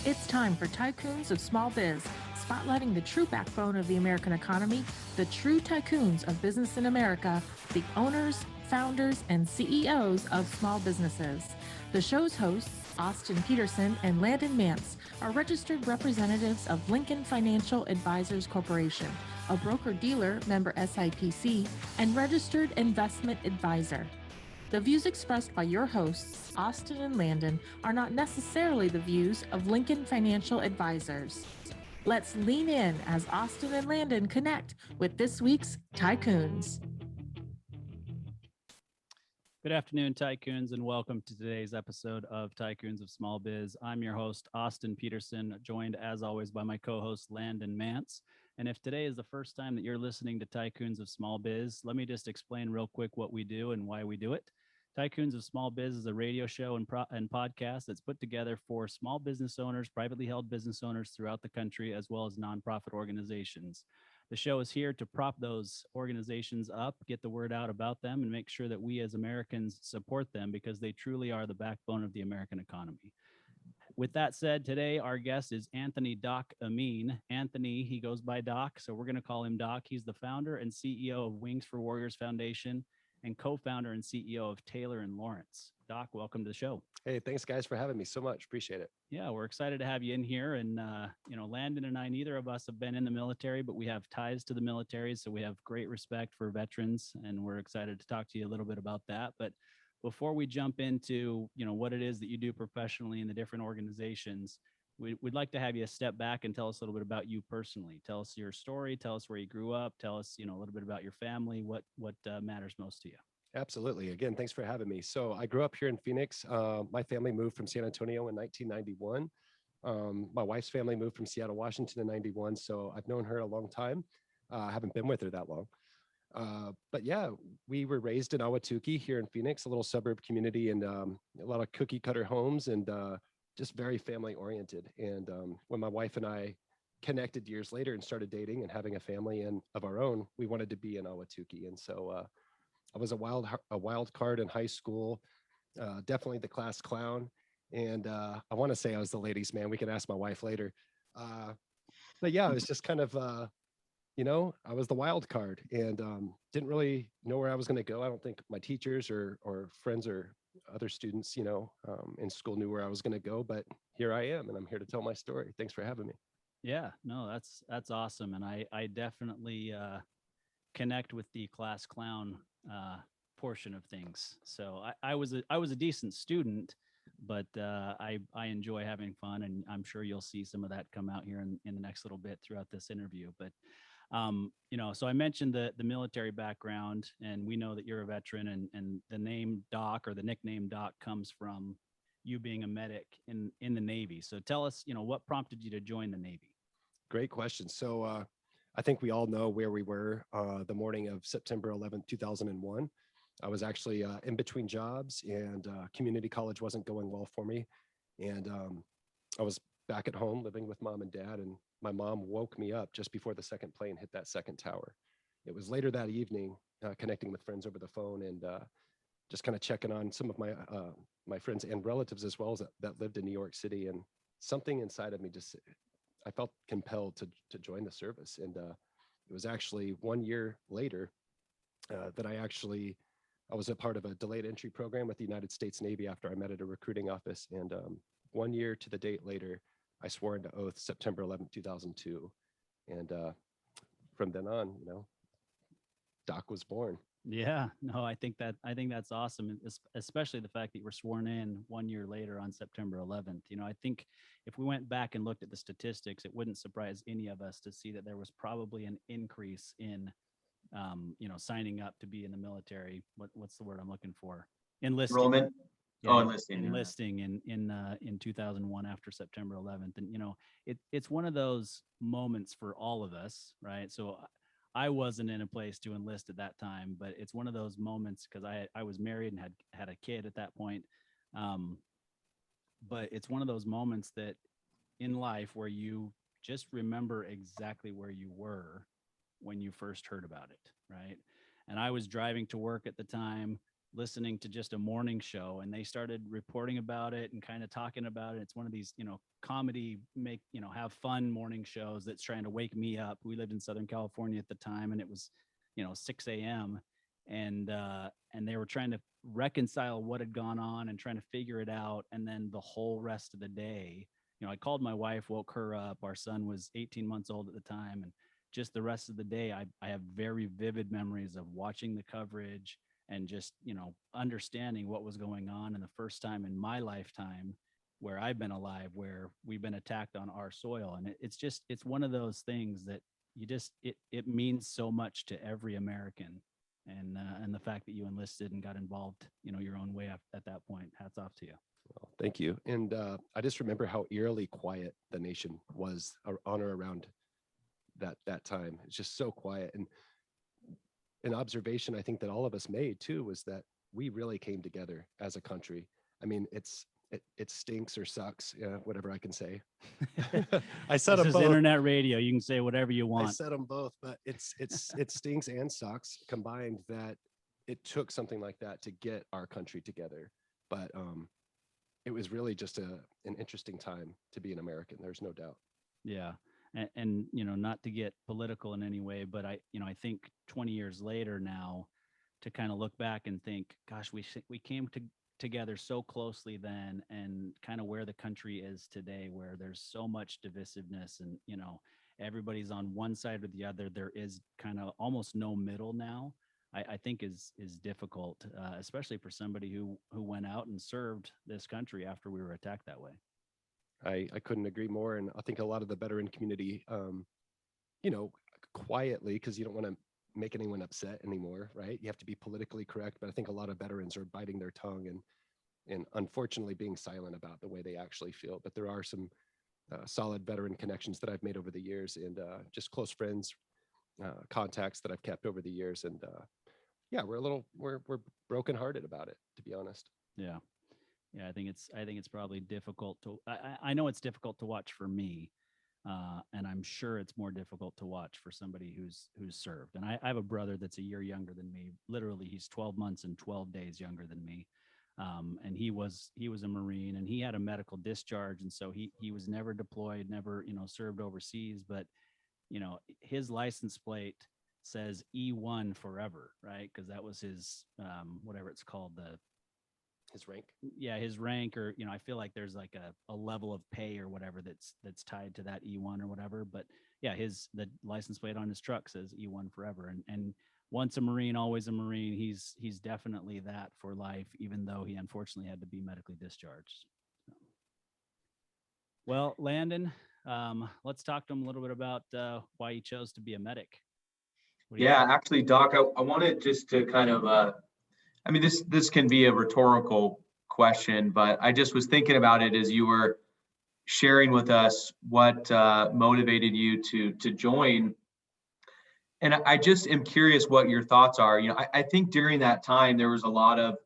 It's time for Tycoons of Small Biz, spotlighting the true backbone of the American economy, the true tycoons of business in America, the owners, founders, and CEOs of small businesses. The show's hosts, Austin Peterson and Landon Mance, are registered representatives of Lincoln Financial Advisors Corporation, a broker-dealer member SIPC, and registered investment advisor. The views expressed by your hosts, Austin and Landon, are not necessarily the views of Lincoln Financial Advisors. Let's lean in as Austin and Landon connect with this week's Tycoons. Good afternoon, Tycoons, and welcome to today's episode of Tycoons of Small Biz. I'm your host, Austin Peterson, joined as always by my co-host, Landon Mance. And if today is the first time that you're listening to Tycoons of Small Biz, let me just explain real quick what we do and why we do it. Tycoons of Small Biz is a radio show and podcast that's put together for small business owners, privately held business owners throughout the country, as well as nonprofit organizations. The show is here to prop those organizations up, get the word out about them, and make sure that we as Americans support them because they truly are the backbone of the American economy. With that said, today our guest is Anthony Doc Ameen. Anthony, he goes by Doc, so we're going to call him Doc. He's the founder and CEO of Wings for Warriors Foundation and co-founder and CEO of Taylor and Lawrence. Doc, welcome to the show. Hey, thanks guys for having me so much. Appreciate it. Yeah, we're excited to have you in here. And, Landon and I, neither of us have been in the military, but we have ties to the military. So we have great respect for veterans, and we're excited to talk to you a little bit about that. But before we jump into, what it is that you do professionally in the different organizations, we'd like to have you step back and tell us a little bit about you personally. Tell us your story. Tell us where you grew up. Tell us, a little bit about your family, what matters most to you. Absolutely. Again, thanks for having me. So I grew up here in Phoenix. My family moved from San Antonio in 1991. My wife's family moved from Seattle, Washington in 91. So I've known her a long time. I haven't been with her that long. But yeah, we were raised in Ahwatukee here in Phoenix, a little suburb community, and a lot of cookie cutter homes and just very family oriented. And when my wife and I connected years later and started dating and having a family of our own, we wanted to be in Ahwatukee. And so I was a wild card in high school, definitely the class clown. And I want to say I was the ladies' man. We can ask my wife later. But yeah, it was just kind of, I was the wild card and didn't really know where I was going to go. I don't think my teachers or friends or other students, in school knew where I was going to go. But here I am, and I'm here to tell my story. Thanks for having me. Yeah, no, that's awesome. And I definitely connect with the class clown portion of things. So I was a decent student, but I enjoy having fun, and I'm sure you'll see some of that come out here in the next little bit throughout this interview. But so I mentioned the military background, and we know that you're a veteran, and the name Doc or the nickname Doc comes from you being a medic in the Navy. So tell us, what prompted you to join the Navy? Great question. So I think we all know where we were the morning of September 11th, 2001. I was actually in between jobs, and community college wasn't going well for me. And I was back at home living with mom and dad, and my mom woke me up just before the second plane hit that second tower. It was later that evening, connecting with friends over the phone and just kind of checking on some of my friends and relatives as well as that lived in New York City. And something inside of me I felt compelled to join the service. And it was actually 1 year later that I was a part of a delayed entry program with the United States Navy after I met at a recruiting office. And 1 year to the date later, I swore into oath September 11th, 2002. And from then on, Doc was born. Yeah, no, I think that's awesome, especially the fact that you were sworn in 1 year later on September 11th. I think if we went back and looked at the statistics, it wouldn't surprise any of us to see that there was probably an increase in, signing up to be in the military. What's the word I'm looking for? Enlisting. Enrollment. Yeah, enlisting in 2001 after September 11th. And, it's one of those moments for all of us, right? So I wasn't in a place to enlist at that time, but it's one of those moments because I was married and had a kid at that point. But it's one of those moments that in life where you just remember exactly where you were when you first heard about it, right? And I was driving to work at the time, listening to just a morning show, and they started reporting about it and kind of talking about it. It's one of these, comedy, have fun morning shows that's trying to wake me up. We lived in Southern California at the time, and it was, 6 a.m. And they were trying to reconcile what had gone on and trying to figure it out. And then the whole rest of the day, I called my wife, woke her up. Our son was 18 months old at the time. And just the rest of the day, I have very vivid memories of watching the coverage and just, understanding what was going on. And the first time in my lifetime where I've been alive, where we've been attacked on our soil. And it's one of those things that it means so much to every American. And the fact that you enlisted and got involved, your own way at that point, hats off to you. Well, thank you. And I just remember how eerily quiet the nation was on or around that time. It's just so quiet. And an observation I think that all of us made too was that we really came together as a country. I mean, it stinks or sucks, whatever I can say. I said this is both. Internet radio. You can say whatever you want. I said them both, but it stinks and sucks combined that it took something like that to get our country together. But it was really just an interesting time to be an American. There's no doubt. Yeah. And not to get political in any way, but I think 20 years later now, to kind of look back and think, gosh, we came together so closely then, and kind of where the country is today, where there's so much divisiveness and, everybody's on one side or the other. There is kind of almost no middle now. I think is difficult, especially for somebody who went out and served this country after we were attacked that way. I couldn't agree more. And I think a lot of the veteran community, quietly, because you don't want to make anyone upset anymore, right? You have to be politically correct. But I think a lot of veterans are biting their tongue and unfortunately being silent about the way they actually feel. But there are some solid veteran connections that I've made over the years, and just close friends, contacts that I've kept over the years. And we're brokenhearted about it, to be honest. Yeah. Yeah, I think it's probably difficult to. I know it's difficult to watch for me, and I'm sure it's more difficult to watch for somebody who's served. And I have a brother that's a year younger than me. Literally, he's 12 months and 12 days younger than me. And he was a Marine, and he had a medical discharge, and so he was never deployed, never served overseas. But his license plate says E1 forever, right? Because that was his whatever it's called, His rank. Yeah, his rank, or I feel like there's like a level of pay or whatever that's tied to that E1 or whatever. But yeah, the license plate on his truck says E1 forever. And once a Marine, always a Marine. He's definitely that for life, even though he unfortunately had to be medically discharged. Well, Landon, let's talk to him a little bit about why he chose to be a medic. Yeah, actually, Doc, I wanted just to kind of this can be a rhetorical question, but I just was thinking about it as you were sharing with us what motivated you to join. And I just am curious what your thoughts are. I think during that time, there was a lot of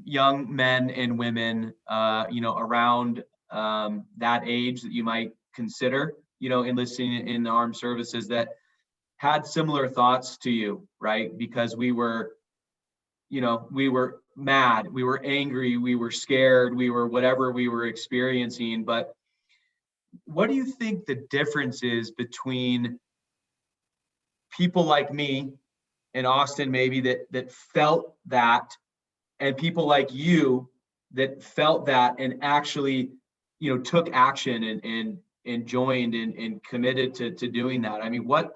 young men and women, around that age that you might consider, enlisting in the armed services, that had similar thoughts to you, right? Because we were mad, we were angry, we were scared, we were whatever we were experiencing. But what do you think the difference is between people like me and Austin, maybe that felt that, and people like you that felt that and actually, took action and joined and committed to doing that? I mean, what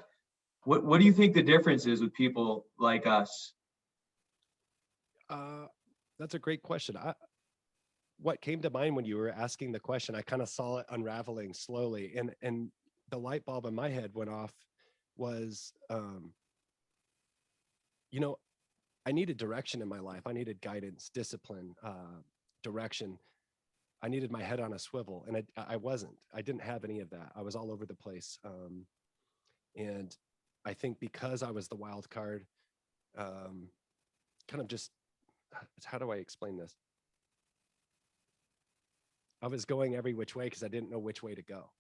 do you think the difference is with people like us? That's a great question. What came to mind when you were asking the question, I kind of saw it unraveling slowly, and the light bulb in my head went off was, I needed direction in my life. I needed guidance, discipline, direction. I needed my head on a swivel, and I didn't have any of that. I was all over the place. And I think because I was the wild card, kind of just, how do I explain this? I was going every which way because I didn't know which way to go.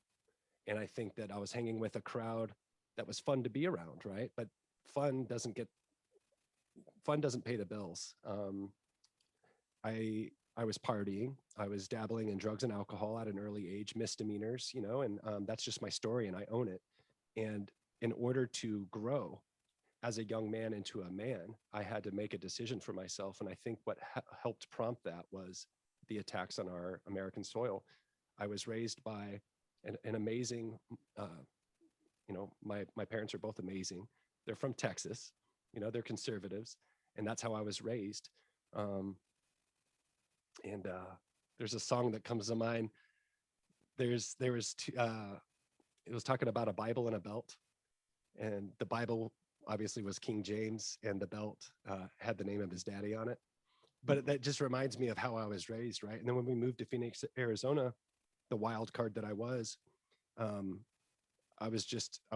And I think that I was hanging with a crowd that was fun to be around, right? But fun doesn't get fun doesn't pay the bills. I was partying. I was dabbling in drugs and alcohol at an early age, misdemeanors, and that's just my story, and I own it. And in order to grow as a young man into a man, I had to make a decision for myself. And I think what helped prompt that was the attacks on our American soil. I was raised by an amazing, my parents are both amazing. They're from Texas, they're conservatives, and that's how I was raised. There's a song that comes to mind. It was talking about a Bible and a belt, and the Bible obviously was King James, and the belt had the name of his daddy on it. But that just reminds me of how I was raised, right? And then when we moved to Phoenix, Arizona, the wild card that I was, I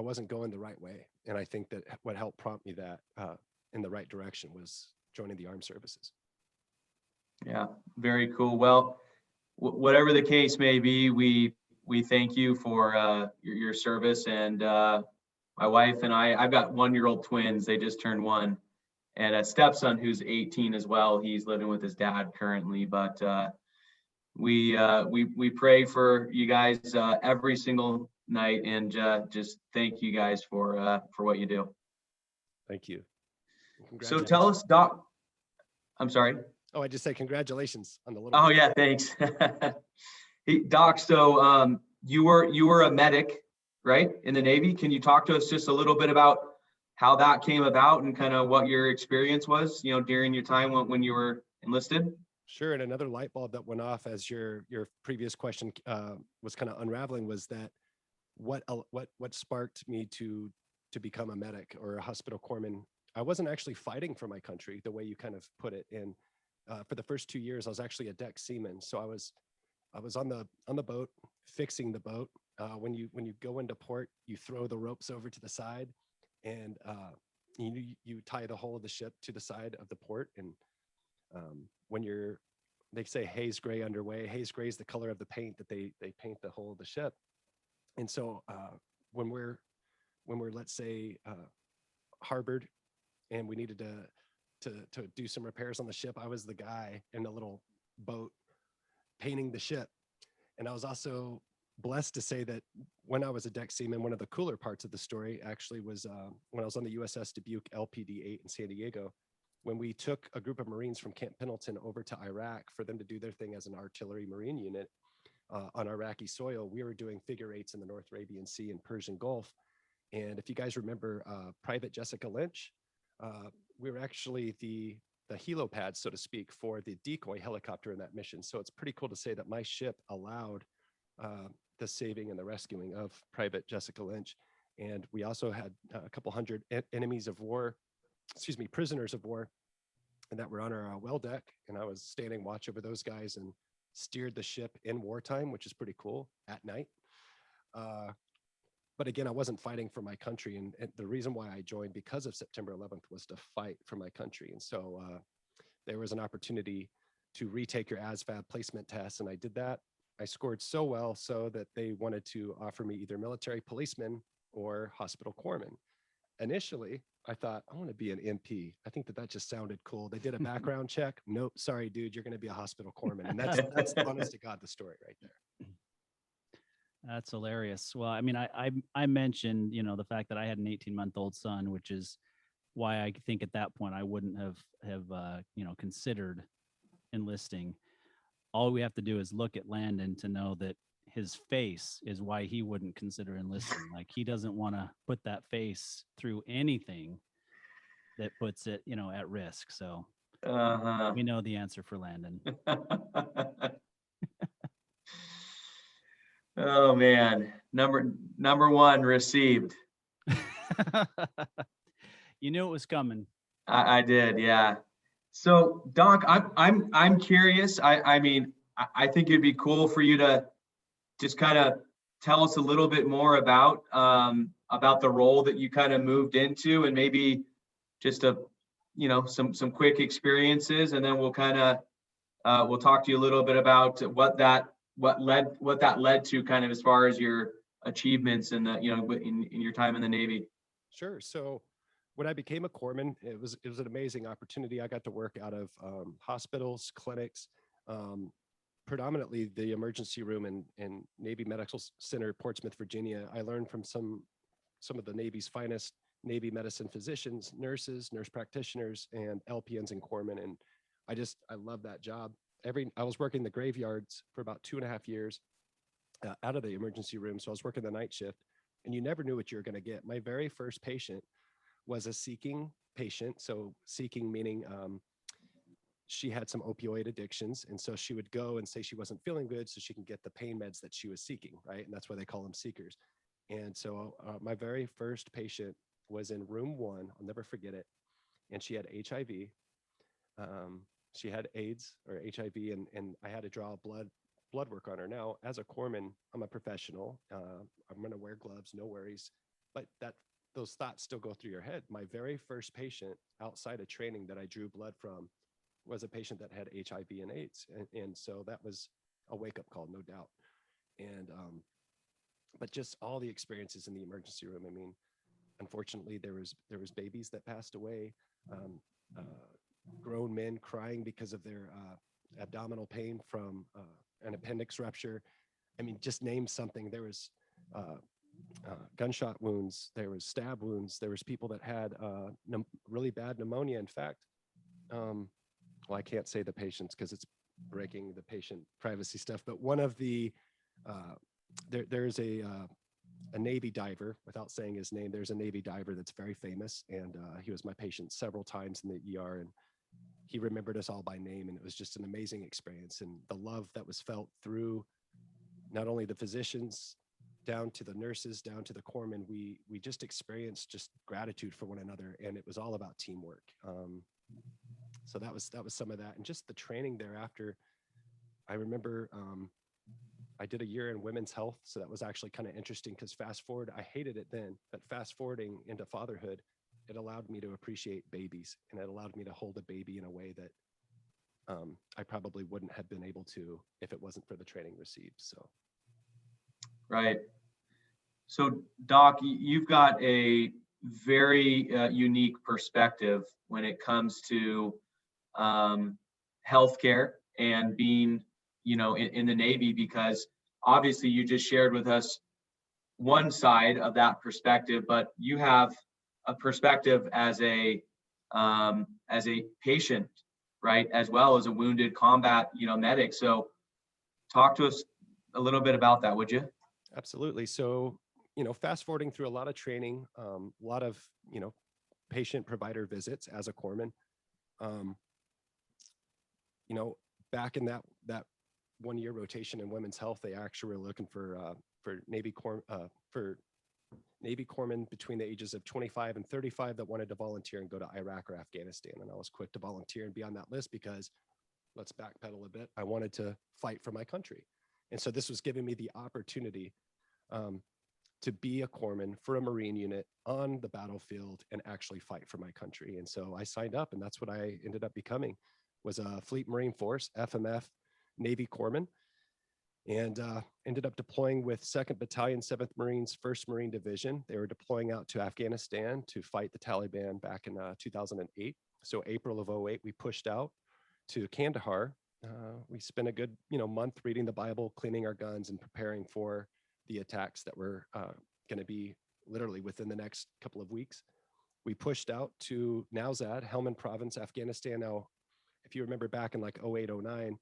wasn't going the right way. And I think that what helped prompt me that in the right direction was joining the armed services. Yeah, very cool. Well, whatever the case may be, we thank you for your service. And my wife and I've got 1-year-old twins. They just turned 1, and a stepson who's 18 as well. He's living with his dad currently, but we pray for you guys every single night, and just thank you guys for what you do. Thank you. So tell us, Doc. I'm sorry. Oh, I just say congratulations on the little. Oh yeah, thanks. Hey, Doc, so you were a medic, right, in the Navy. Can you talk to us just a little bit about how that came about and kind of what your experience was, during your time when you were enlisted? Sure. And another light bulb that went off as your previous question was kind of unraveling was that what sparked me to become a medic or a hospital corpsman. I wasn't actually fighting for my country the way you kind of put it. And for the first 2 years, I was actually a deck seaman. So I was on the boat, fixing the boat. When you go into port, you throw the ropes over to the side, and you tie the hull of the ship to the side of the port. And when they say haze gray underway, haze gray is the color of the paint that they paint the hull of the ship. And so when we're let's say harbored, and we needed to do some repairs on the ship, I was the guy in the little boat painting the ship. And I was also blessed to say that when I was a deck seaman, one of the cooler parts of the story actually was when I was on the USS Dubuque LPD-8 in San Diego, when we took a group of Marines from Camp Pendleton over to Iraq for them to do their thing as an artillery Marine unit on Iraqi soil. We were doing figure eights in the North Arabian Sea and Persian Gulf. And if you guys remember Private Jessica Lynch, we were actually the helipad, so to speak, for the decoy helicopter in that mission. So it's pretty cool to say that my ship allowed the saving and the rescuing of Private Jessica Lynch. And we also had a couple hundred prisoners of war, and that were on our well deck. And I was standing watch over those guys and steered the ship in wartime, which is pretty cool, at night. But again, I wasn't fighting for my country. And the reason why I joined because of September 11th was to fight for my country. And so there was an opportunity to retake your ASVAB placement test. And I did that. I scored so well so that they wanted to offer me either military policeman or hospital corpsman. Initially, I thought, I want to be an MP. I think that just sounded cool. They did a background check. Nope, sorry, dude, you're going to be a hospital corpsman. And that's honest to God, the story right there. That's hilarious. Well, I mean, I mentioned, the fact that I had an 18-month-old son, which is why I think at that point I wouldn't have considered enlisting. All we have to do is look at Landon to know that his face is why he wouldn't consider enlisting. Like, he doesn't want to put that face through anything that puts it, at risk. So we know the answer for Landon. Oh man, number one received. You knew it was coming. I did, yeah. So Doc, I'm curious. I mean, I think it'd be cool for you to just kind of tell us a little bit more about the role that you kind of moved into, and maybe just some quick experiences, and then we'll kind of we'll talk to you a little bit about what that led to, kind of as far as your achievements and in your time in the Navy. Sure. So when I became a corpsman, it was an amazing opportunity. I got to work out of hospitals, clinics, predominantly the emergency room in Navy Medical Center, Portsmouth, Virginia. I learned from some of the Navy's finest Navy medicine physicians, nurses, nurse practitioners, and LPNs and corpsmen. And I love that job. I was working the graveyards for about 2.5 years out of the emergency room. So I was working the night shift, and you never knew what you were going to get. My very first patient was a seeking patient. So seeking meaning she had some opioid addictions. And so she would go and say she wasn't feeling good so she can get the pain meds that she was seeking, right? And that's why they call them seekers. And so my very first patient was in room 1. I'll never forget it. And she had HIV. She had AIDS or HIV, and I had to draw blood work on her. Now, as a corpsman, I'm a professional. I'm going to wear gloves, no worries. But those thoughts still go through your head. My very first patient outside of training that I drew blood from was a patient that had HIV and AIDS. And so that was a wake-up call, no doubt. And but just all the experiences in the emergency room. I mean, unfortunately, there was babies that passed away, grown men crying because of their abdominal pain from an appendix rupture. I mean, just name something. There was gunshot wounds, there was stab wounds, there was people that had really bad pneumonia. In fact, well, I can't say the patients because it's breaking the patient privacy stuff, but one of the there's a Navy diver, without saying his name, there's a Navy diver that's very famous, and he was my patient several times in the ER, and he remembered us all by name, and it was just an amazing experience. And the love that was felt through not only the physicians, down to the nurses, down to the corpsmen, we just experienced just gratitude for one another, and it was all about teamwork. So that was some of that, and just the training thereafter. I remember I did a year in women's health, so that was actually kind of interesting because fast forward, I hated it then, but fast forwarding into fatherhood, it allowed me to appreciate babies, and it allowed me to hold a baby in a way that I probably wouldn't have been able to if it wasn't for the training received. So. Right. So Doc, you've got a very unique perspective when it comes to healthcare and being, in the Navy, because obviously you just shared with us one side of that perspective, but you have a perspective as a patient, right, as well as a wounded combat, medic. So talk to us a little bit about that, would you? Absolutely. So, fast forwarding through a lot of training, a lot of, patient provider visits as a corpsman. Back in that 1 year rotation in women's health, they actually were looking for Navy corpsmen between the ages of 25 and 35 that wanted to volunteer and go to Iraq or Afghanistan. And I was quick to volunteer and be on that list because, let's backpedal a bit, I wanted to fight for my country. And so this was giving me the opportunity to be a corpsman for a Marine unit on the battlefield and actually fight for my country. And so I signed up, and that's what I ended up becoming, was a Fleet Marine Force, FMF, Navy corpsman, and ended up deploying with 2nd Battalion, 7th Marines, 1st Marine Division. They were deploying out to Afghanistan to fight the Taliban back in 2008. So April of 2008, we pushed out to Kandahar. We spent a good month reading the Bible, cleaning our guns, and preparing for the attacks that were going to be literally within the next couple of weeks. We pushed out to Nowzad, Helmand Province, Afghanistan. Now, if you remember back in like 2008, 2009,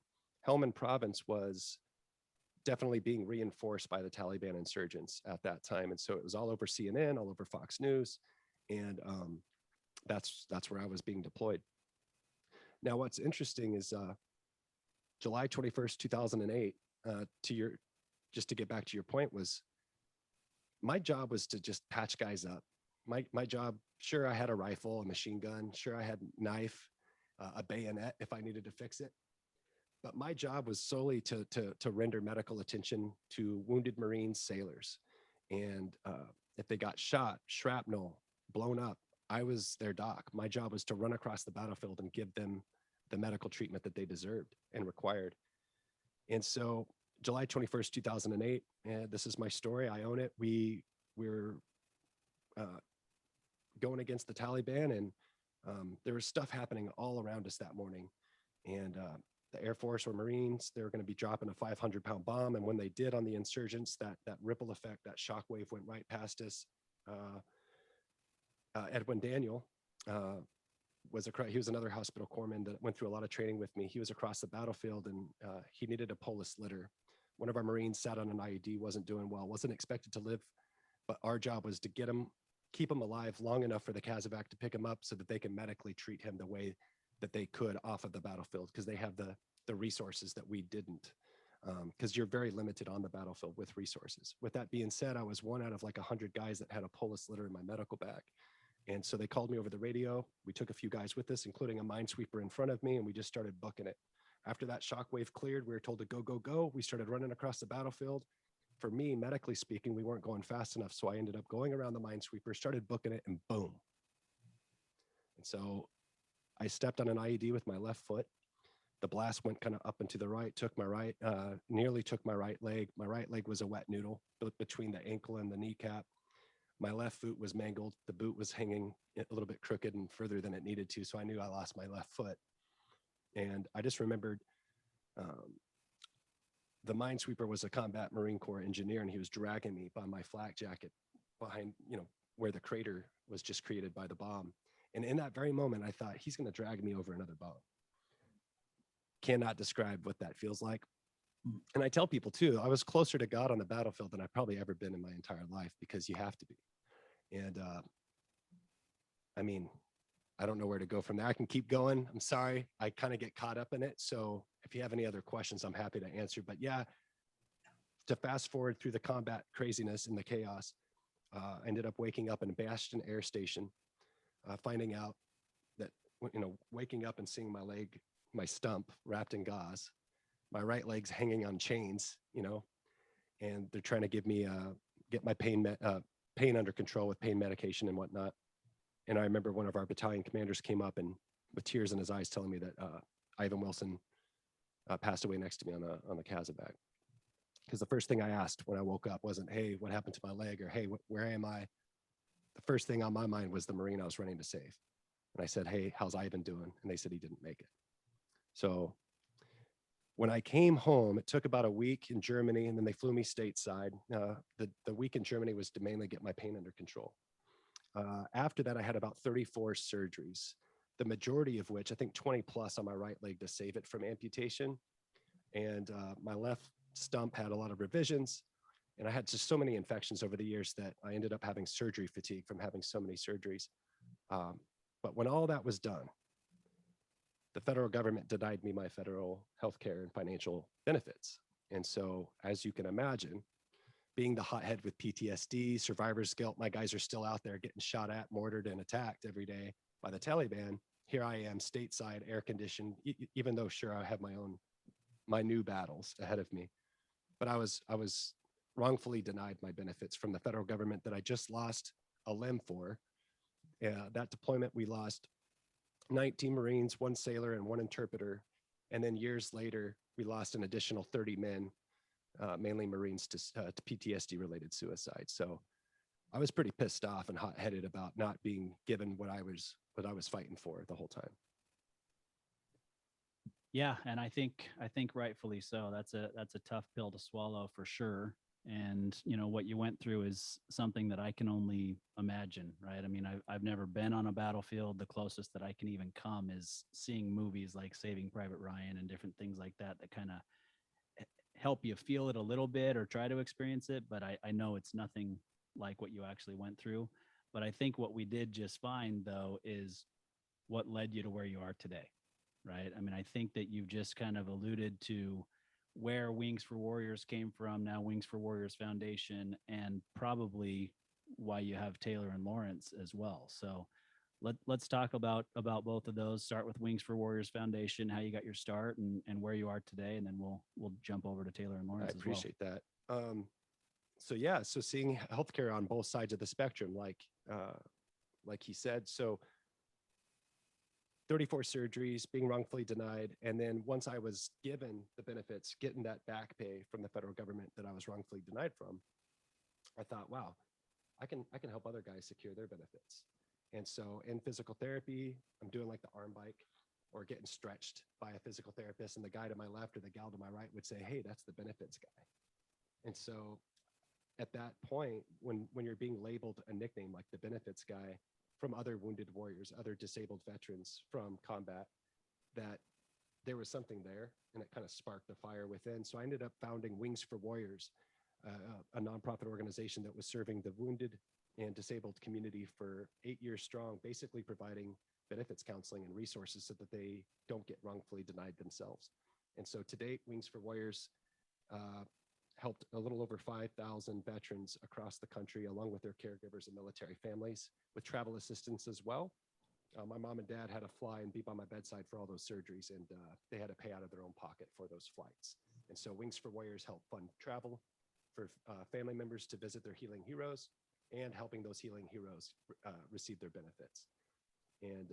Helmand Province was definitely being reinforced by the Taliban insurgents at that time. And so it was all over CNN, all over Fox News. And that's where I was being deployed. Now, what's interesting is July 21st, 2008, just to get back to your point, was my job was to just patch guys up. My job, sure, I had a rifle, a machine gun, sure, I had a knife, a bayonet if I needed to fix it. But my job was solely to render medical attention to wounded Marines, sailors. And if they got shot, shrapnel, blown up, I was their doc. My job was to run across the battlefield and give them the medical treatment that they deserved and required. And so July 21st, 2008, and this is my story, I own it. We were going against the Taliban, and there was stuff happening all around us that morning. And the Air Force or Marines, they were going to be dropping a 500-pound bomb. And when they did on the insurgents, that ripple effect, that shockwave went right past us. Edwin Daniel he was another hospital corpsman that went through a lot of training with me. He was across the battlefield, and he needed a Polis litter. One of our Marines sat on an IED, wasn't doing well, wasn't expected to live, but our job was to keep him alive long enough for the Casevac to pick him up so that they can medically treat him the way that they could off of the battlefield, because they have the resources that we didn't, because you're very limited on the battlefield with resources. With that being said, I was one out of like 100 guys that had a Polis litter in my medical bag. And so they called me over the radio. We took a few guys with us, including a minesweeper in front of me, and we just started booking it. After that shockwave cleared, we were told to go, go, go. We started running across the battlefield. For me, medically speaking, we weren't going fast enough. So I ended up going around the minesweeper, started booking it, and boom. And so I stepped on an IED with my left foot. The blast went kind of up and to the right, nearly took my right leg. My right leg was a wet noodle between the ankle and the kneecap. My left foot was mangled. The boot was hanging a little bit crooked and further than it needed to. So I knew I lost my left foot. And I just remembered the minesweeper was a combat Marine Corps engineer, and he was dragging me by my flak jacket behind, where the crater was just created by the bomb. And in that very moment, I thought, he's going to drag me over another bomb. Cannot describe what that feels like. And I tell people too, I was closer to God on the battlefield than I've probably ever been in my entire life, because you have to be. And I mean, I don't know where to go from there. I can keep going. I'm sorry. I kind of get caught up in it. So if you have any other questions, I'm happy to answer. But yeah, to fast forward through the combat craziness and the chaos, I ended up waking up in Bastion Air Station, finding out that, waking up and seeing my leg, my stump wrapped in gauze, my right leg's hanging on chains, and they're trying to give me, get my pain under control with pain medication and whatnot. And I remember one of our battalion commanders came up and with tears in his eyes telling me that Ivan Wilson passed away next to me on the Casevac. Because the first thing I asked when I woke up wasn't, hey, what happened to my leg? Or, hey, where am I? The first thing on my mind was the Marine I was running to save. And I said, hey, how's Ivan doing? And they said he didn't make it. So when I came home, it took about a week in Germany, and then they flew me stateside. The week in Germany was to mainly get my pain under control. After that, I had about 34 surgeries, the majority of which, I think 20 plus on my right leg to save it from amputation. And my left stump had a lot of revisions. And I had just so many infections over the years that I ended up having surgery fatigue from having so many surgeries. But when all that was done, the federal government denied me my federal healthcare and financial benefits. And so, as you can imagine, being the hothead with PTSD, survivor's guilt, my guys are still out there getting shot at, mortared, and attacked every day by the Taliban. Here I am, stateside, air conditioned, even though sure I have my new battles ahead of me. But I was wrongfully denied my benefits from the federal government that I just lost a limb for. That deployment, we lost 19 Marines, 1 sailor, and 1 interpreter. And then years later, we lost an additional 30 men, mainly Marines, to PTSD-related suicide. So I was pretty pissed off and hot-headed about not being given what I was fighting for the whole time. Yeah, and I think rightfully so. That's a tough pill to swallow for sure. And what you went through is something that I can only imagine, right? I mean, I've never been on a battlefield. The closest that I can even come is seeing movies like Saving Private Ryan and different things like that kind of help you feel it a little bit or try to experience it. But I know it's nothing like what you actually went through. But I think what we did just fine, though, is what led you to where you are today, right? I mean, I think that you've just kind of alluded to where Wings for Warriors came from, now Wings for Warriors Foundation, and probably why you have Taylor and Lawrence as well. So let's talk about both of those. Start with Wings for Warriors Foundation, how you got your start and where you are today, and then we'll jump over to Taylor and Lawrence. I appreciate that. So seeing healthcare on both sides of the spectrum, like he said, so 34 surgeries, being wrongfully denied. And then once I was given the benefits, getting that back pay from the federal government that I was wrongfully denied from, I thought, wow, I can help other guys secure their benefits. And so in physical therapy, I'm doing like the arm bike or getting stretched by a physical therapist, and the guy to my left or the gal to my right would say, hey, that's the benefits guy. And so at that point, when you're being labeled a nickname like the benefits guy from other wounded warriors, other disabled veterans from combat, that there was something there, and it kind of sparked a fire within. So I ended up founding Wings for Warriors, a nonprofit organization that was serving the wounded and disabled community for 8 years strong, basically providing benefits counseling and resources so that they don't get wrongfully denied themselves. And so to date, Wings for Warriors helped a little over 5,000 veterans across the country, along with their caregivers and military families, with travel assistance as well. My mom and dad had to fly and be by my bedside for all those surgeries, and they had to pay out of their own pocket for those flights. And so Wings for Warriors help fund travel for family members to visit their healing heroes, and helping those healing heroes receive their benefits. And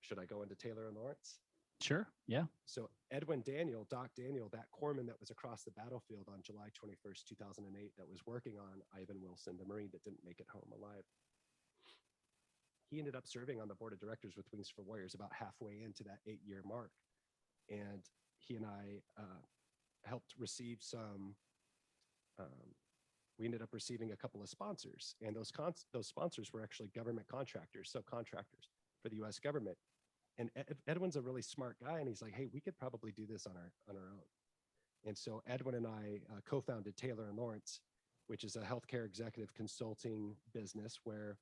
should I go into Taylor and Lawrence? Sure. Yeah. So Edwin Daniel, Doc Daniel, that corpsman that was across the battlefield on July 21st, 2008, that was working on Ivan Wilson, the Marine that didn't make it home alive. He ended up serving on the board of directors with Wings for Warriors about halfway into that 8-year mark. And he and I helped receive some, we ended up receiving a couple of sponsors, and those sponsors were actually government contractors, subcontractors for the US government. And Edwin's a really smart guy, and he's like, hey, we could probably do this on our own. And so Edwin and I co-founded Taylor and Lawrence, which is a healthcare executive consulting business where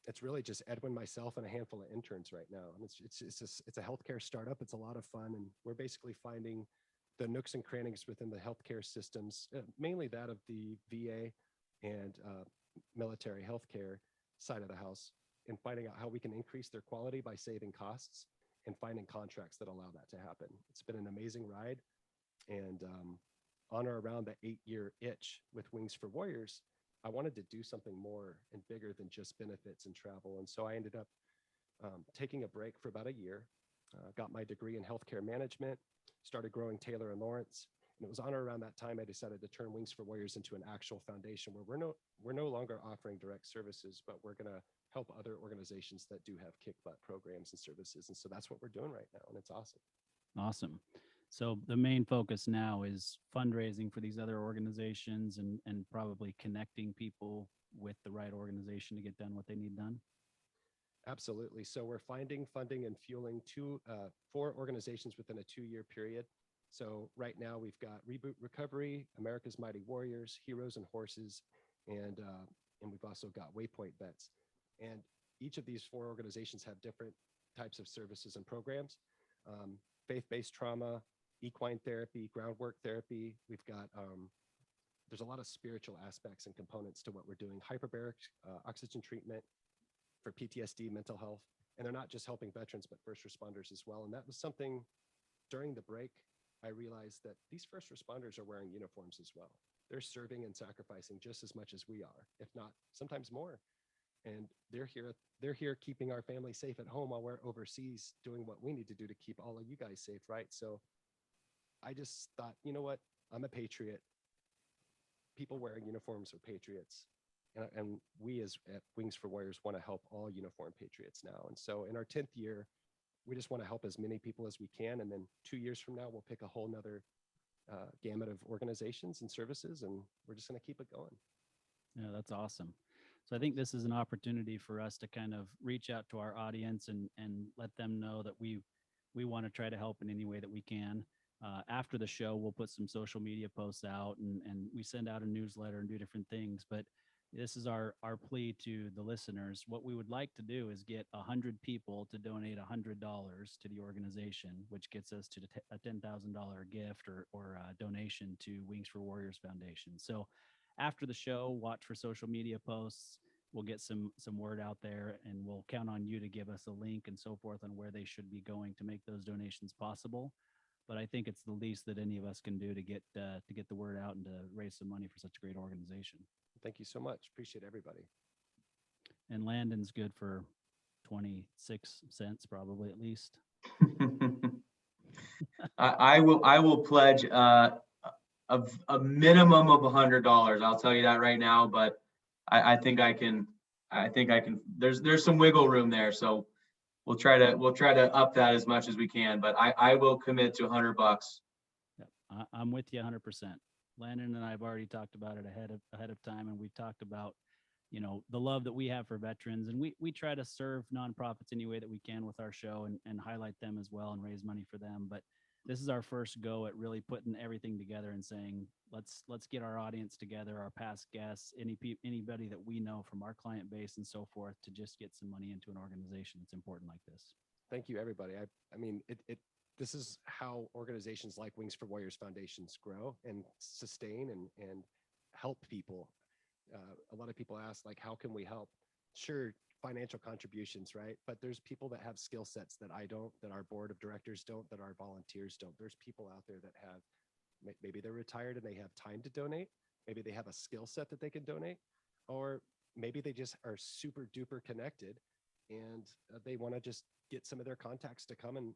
it's really just Edwin, myself, and a handful of interns right now. And it's a healthcare startup. It's a lot of fun, and we're basically finding the nooks and crannies within the healthcare systems, mainly that of the VA and military healthcare side of the house, and finding out how we can increase their quality by saving costs and finding contracts that allow that to happen. It's been an amazing ride, and on or around the 8-year itch with Wings for Warriors, I wanted to do something more and bigger than just benefits and travel. And so I ended up taking a break for about a year, got my degree in healthcare management, started growing Taylor and Lawrence. And it was on or around that time I decided to turn Wings for Warriors into an actual foundation where we're no longer offering direct services, but we're going to help other organizations that do have kick butt programs and services. And so that's what we're doing right now, and it's awesome. Awesome. So the main focus now is fundraising for these other organizations and probably connecting people with the right organization to get done what they need done. Absolutely. So we're finding funding and fueling 4 organizations within a 2-year period. So right now we've got Reboot Recovery, America's Mighty Warriors, Heroes and Horses, and we've also got Waypoint Vets. And each of these 4 organizations have different types of services and programs. Faith-based trauma, equine therapy, groundwork therapy. We've got, there's a lot of spiritual aspects and components to what we're doing. Hyperbaric oxygen treatment for PTSD, mental health. And they're not just helping veterans, but first responders as well. And that was something during the break, I realized that these first responders are wearing uniforms as well. They're serving and sacrificing just as much as we are, if not sometimes more. And they're here keeping our family safe at home while we're overseas doing what we need to do to keep all of you guys safe, right? So I just thought, you know what? I'm a patriot. People wearing uniforms are patriots. And we as at Wings for Warriors want to help all uniformed patriots now. And so in our 10th year, we just want to help as many people as we can. And then 2 years from now, we'll pick a whole nother gamut of organizations and services, and we're just going to keep it going. Yeah, that's awesome. So I think this is an opportunity for us to kind of reach out to our audience and let them know that we want to try to help in any way that we can. After the show, we'll put some social media posts out and we send out a newsletter and do different things. But this is our plea to the listeners. What we would like to do is get 100 people to donate $100 to the organization, which gets us to a $10,000 gift or donation to Wings for Warriors Foundation. So after the show, watch for social media posts. We'll get some word out there, and we'll count on you to give us a link and so forth on where they should be going to make those donations possible. But I think it's the least that any of us can do to get the word out and to raise some money for such a great organization. Thank you so much. Appreciate everybody. And Landon's good for 26 cents, probably at least. I will pledge a minimum of $100. I'll tell you that right now, but I think I can I think I can, there's some wiggle room there. So we'll try to up that as much as we can, but I will commit to $100. Yep. I'm with you 100%. Landon and I have already talked about it ahead of time, and we've talked about, you know, the love that we have for veterans, and we try to serve nonprofits any way that we can with our show and highlight them as well and raise money for them. But this is our first go at really putting everything together and saying, let's get our audience together, our past guests, anybody that we know from our client base and so forth, to just get some money into an organization that's important like this. Thank you, everybody. I mean, this is how organizations like Wings for Warriors Foundations grow and sustain and help people. A lot of people ask, like, how can we help? Sure, financial contributions, right? But there's people that have skill sets that I don't, that our board of directors don't, that our volunteers don't. There's people out there that have, maybe they're retired and they have time to donate. Maybe they have a skill set that they can donate, or maybe they just are super duper connected and they want to just get some of their contacts to come and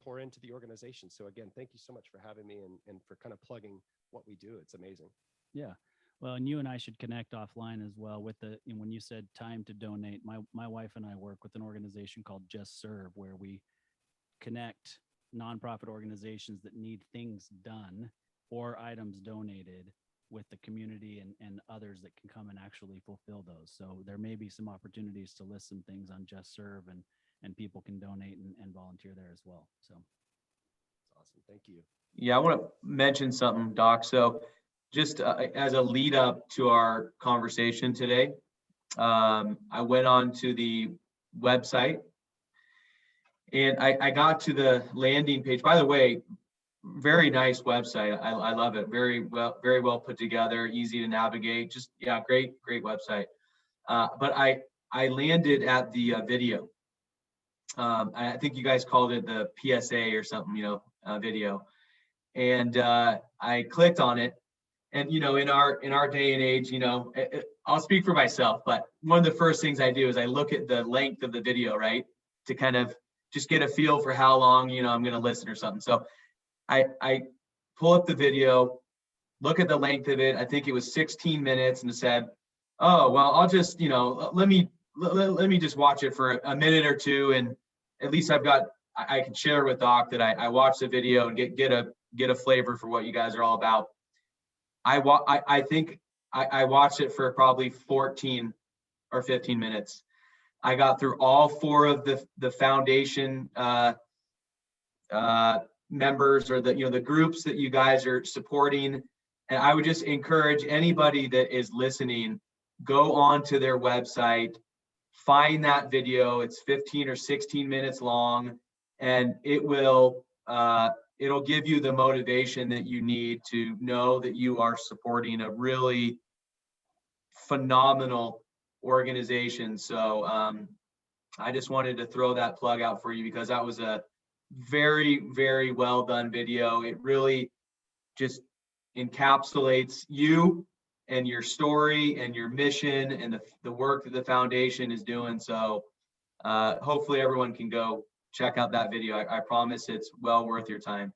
pour into the organization. So again, thank you so much for having me and for kind of plugging what we do. It's amazing. Yeah. Well, and you and I should connect offline as well with when you said time to donate, my wife and I work with an organization called Just Serve, where we connect nonprofit organizations that need things done or items donated with the community and others that can come and actually fulfill those. So there may be some opportunities to list some things on Just Serve, and people can donate and volunteer there as well. So that's awesome. Thank you. Yeah, I want to mention something, Doc. So just as a lead up to our conversation today, I went on to the website and I got to the landing page. By the way, very nice website. I love it. Very well put together, easy to navigate. Just, yeah, great website. But I landed at the video. I think you guys called it the PSA or something, video. And I clicked on it. And, in our day and age, I'll speak for myself, but one of the first things I do is I look at the length of the video, right? To kind of just get a feel for how long, I'm going to listen or something. So I pull up the video, look at the length of it. I think it was 16 minutes, and said, oh, well, I'll just, let me just watch it for a minute or two. And at least I can share with Doc that I watched the video and get a flavor for what you guys are all about. I think I watched it for probably 14 or 15 minutes. I got through all 4 of the foundation members, or the groups that you guys are supporting. And I would just encourage anybody that is listening, go on to their website, find that video. It's 15 or 16 minutes long, and it'll give you the motivation that you need to know that you are supporting a really phenomenal organization. So I just wanted to throw that plug out for you, because that was a very, very well done video. It really just encapsulates you and your story and your mission and the work that the foundation is doing. So hopefully everyone can go check out that video. I promise it's well worth your time.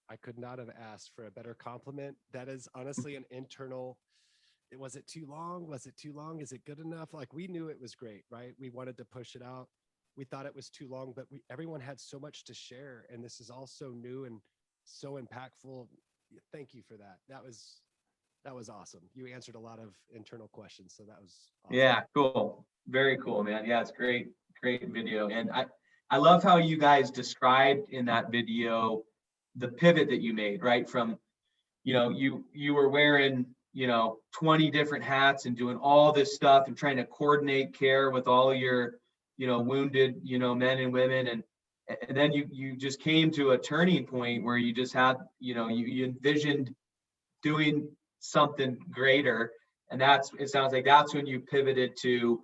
I could not have asked for a better compliment. That is honestly an internal, was it too long? Was it too long? Is it good enough? Like, we knew it was great, right? We wanted to push it out. We thought it was too long, but everyone had so much to share. And this is all so new and so impactful. Thank you for that. That was awesome. You answered a lot of internal questions. So that was awesome. Yeah, cool. Very cool, man. Yeah, it's great video. And I love how you guys described in that video the pivot that you made, right? From, you were wearing, 20 different hats and doing all this stuff and trying to coordinate care with all your, wounded, men and women. And then you just came to a turning point where you just had, you envisioned doing something greater. And it sounds like that's when you pivoted to,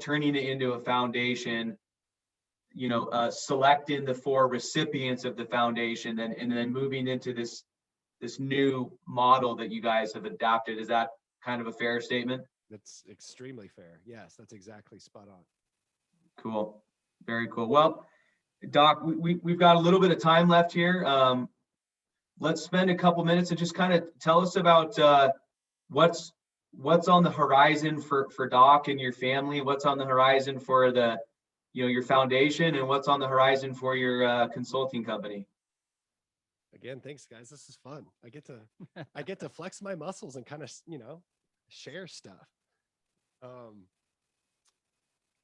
turning it into a foundation, selecting the 4 recipients of the foundation, and then moving into this new model that you guys have adapted. Is that kind of a fair statement? That's extremely fair. Yes, that's exactly spot on. Cool. Very cool. Well, Doc, we've got a little bit of time left here. Let's spend a couple minutes and just kind of tell us about what's what's on the horizon for Doc and your family? What's on the horizon for the, your foundation, and what's on the horizon for your consulting company? Again, thanks guys. This is fun. I get to flex my muscles and kind of, share stuff.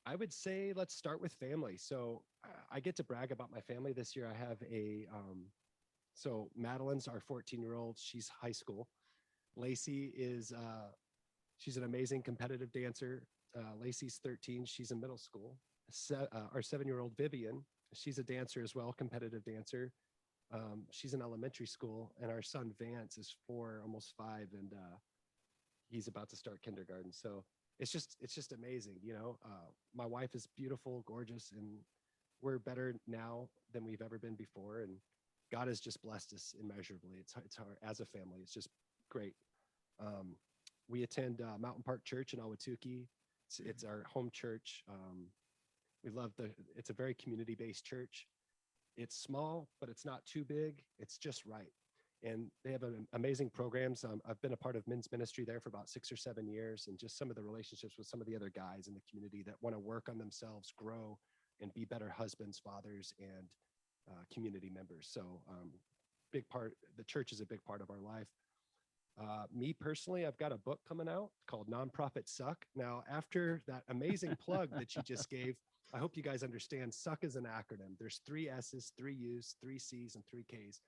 I would say let's start with family. So I get to brag about my family this year. I have so Madeline's our 14-year-old. She's high school. Lacey is, she's an amazing competitive dancer. Lacey's 13. She's in middle school. Our 7-year-old Vivian, she's a dancer as well, competitive dancer. She's in elementary school, and our son Vance is 4, almost 5, and he's about to start kindergarten. So it's just amazing. My wife is beautiful, gorgeous, and we're better now than we've ever been before. And God has just blessed us immeasurably. It's hard as a family. It's just great. We attend Mountain Park Church in Ahwatukee. It's our home church. We love it's a very community-based church. It's small, but it's not too big. It's just right. And they have amazing programs. I've been a part of men's ministry there for about 6 or 7 years, and just some of the relationships with some of the other guys in the community that want to work on themselves, grow, and be better husbands, fathers, and community members. So the church is a big part of our life. Me personally, I've got a book coming out called Nonprofit Suck. Now, after that amazing plug that you just gave, I hope you guys understand suck is an acronym. There's 3 S's, 3 U's, 3 C's, and 3 K's.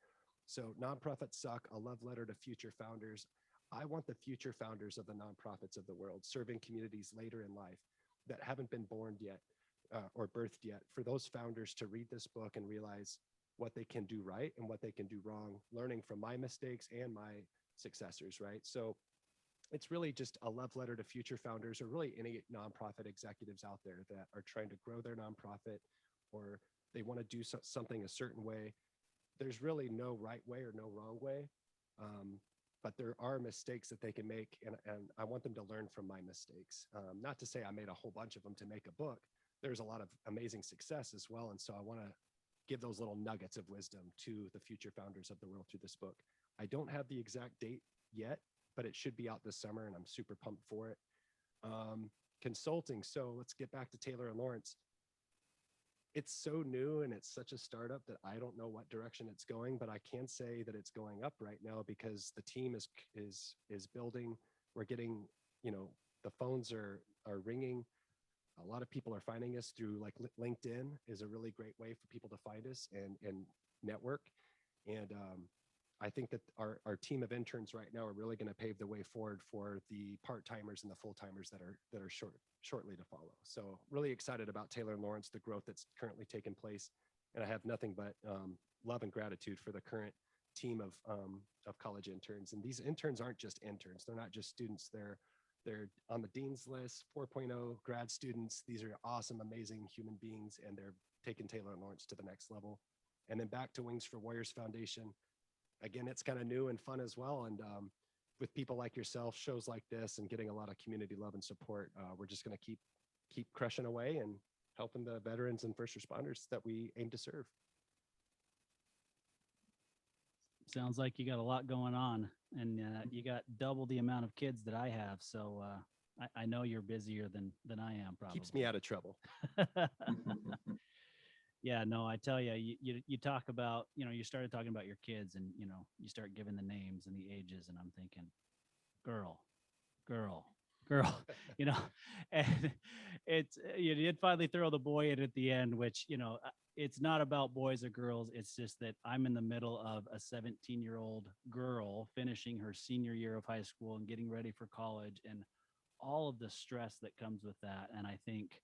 So Nonprofit Suck, a love letter to future founders. I want the future founders of the nonprofits of the world serving communities later in life that haven't been born yet or birthed yet, for those founders to read this book and realize what they can do right and what they can do wrong, learning from my mistakes and my successors, right? So it's really just a love letter to future founders, or really any nonprofit executives out there that are trying to grow their nonprofit, or they want to do something a certain way. There's really no right way or no wrong way, but there are mistakes that they can make, and I want them to learn from my mistakes. Not to say I made a whole bunch of them to make a book. There's a lot of amazing success as well, and so I want to give those little nuggets of wisdom to the future founders of the world through this book. I don't have the exact date yet, but it should be out this summer, and I'm super pumped for it. Consulting. So let's get back to Taylor and Lawrence. It's so new and it's such a startup that I don't know what direction it's going, but I can say that it's going up right now because the team is building. We're getting, the phones are ringing. A lot of people are finding us through, like, LinkedIn is a really great way for people to find us and network. And I think that our team of interns right now are really going to pave the way forward for the part-timers and the full-timers that are shortly to follow. So really excited about Taylor and Lawrence, the growth that's currently taken place. And I have nothing but love and gratitude for the current team of college interns. And these interns aren't just interns. They're not just students. They're on the dean's list, 4.0 grad students. These are awesome, amazing human beings, and they're taking Taylor and Lawrence to the next level. And then back to Wings for Warriors Foundation. Again, it's kind of new and fun as well. And with people like yourself, shows like this, and getting a lot of community love and support, we're just going to keep crushing away and helping the veterans and first responders that we aim to serve. Sounds like you got a lot going on, and you got double the amount of kids that I have. So I know you're busier than I am. Probably keeps me out of trouble. Yeah, no, I tell you, you talk about, you started talking about your kids, and, you start giving the names and the ages, and I'm thinking, girl, and it's, you did finally throw the boy in at the end, which, it's not about boys or girls. It's just that I'm in the middle of a 17-year-old girl finishing her senior year of high school and getting ready for college, and all of the stress that comes with that. And I think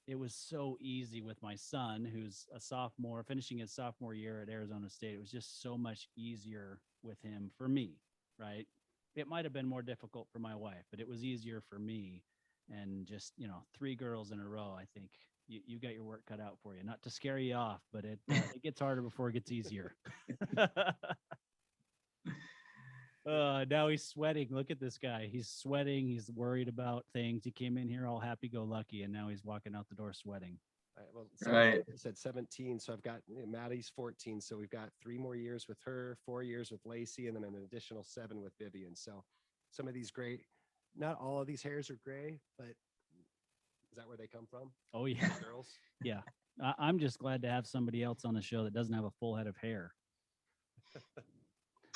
it was so easy with my son, who's a sophomore, finishing his sophomore year at Arizona State. It was just so much easier with him for me, right? It might have been more difficult for my wife, but it was easier for me. And just, 3 girls in a row, I think you got your work cut out for you. Not to scare you off, but it gets harder before it gets easier. Now he's sweating. Look at this guy. He's sweating. He's worried about things. He came in here all happy-go-lucky, and now he's walking out the door sweating. Right. I said 17, so I've got Maddie's 14, so we've got 3 more years with her, 4 years with Lacey, and then an additional 7 with Vivian. So some of these great not all of these hairs are gray, but is that where they come from? Oh yeah. Girls. Yeah. I'm just glad to have somebody else on the show that doesn't have a full head of hair.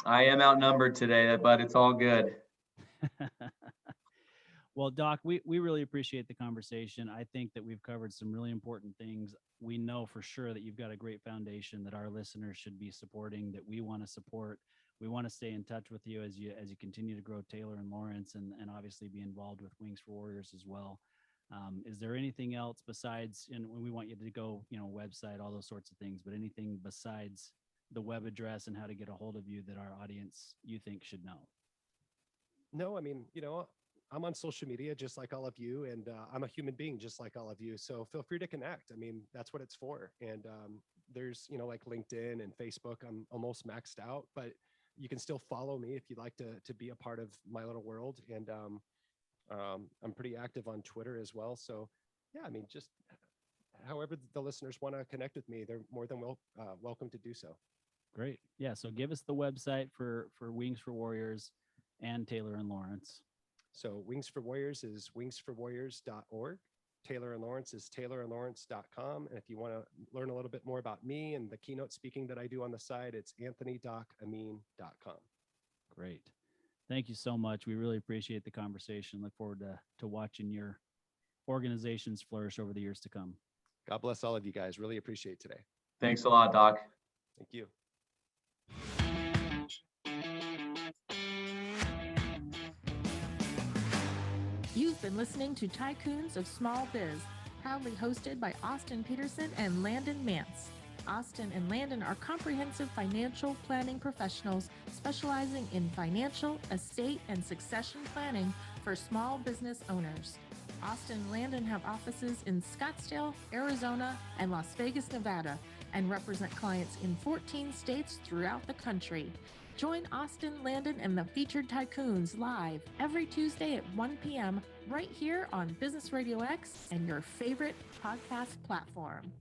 I am outnumbered today, but it's all good. Well, Doc, we really appreciate the conversation. I think that we've covered some really important things. We know for sure that you've got a great foundation that our listeners should be supporting, that we want to support. We want to stay in touch with you as you continue to grow Taylor and Lawrence, and obviously be involved with Wings for Warriors as well. Is there anything else besides, and we want you to go, website, all those sorts of things, but anything besides the web address and how to get a hold of you that our audience you think should know? No, I mean, I'm on social media just like all of you, and I'm a human being just like all of you. So feel free to connect. I mean, that's what it's for. And there's, like LinkedIn and Facebook. I'm almost maxed out, but you can still follow me if you'd like to be a part of my little world. And I'm pretty active on Twitter as well. So yeah, I mean, just however the listeners want to connect with me, they're more than welcome to do so. Great. Yeah. So give us the website for Wings for Warriors and Taylor and Lawrence. So Wings for Warriors is wingsforwarriors.org. Taylor and Lawrence is taylorandlawrence.com. And if you want to learn a little bit more about me and the keynote speaking that I do on the side, it's anthonydocameen.com. Great. Thank you so much. We really appreciate the conversation. Look forward to watching your organizations flourish over the years to come. God bless all of you guys. Really appreciate today. Thanks a lot, Doc. Thank you. You've been listening to Tycoons of Small Biz, proudly hosted by Austin Peterson and Landon Mance. Austin and Landon are comprehensive financial planning professionals specializing in financial, estate, and succession planning for small business owners. Austin and Landon have offices in Scottsdale, Arizona, and Las Vegas, Nevada, and represent clients in 14 states throughout the country. Join Austin, Landon, and the featured Tycoons live every Tuesday at 1 p.m. right here on Business Radio X and your favorite podcast platform.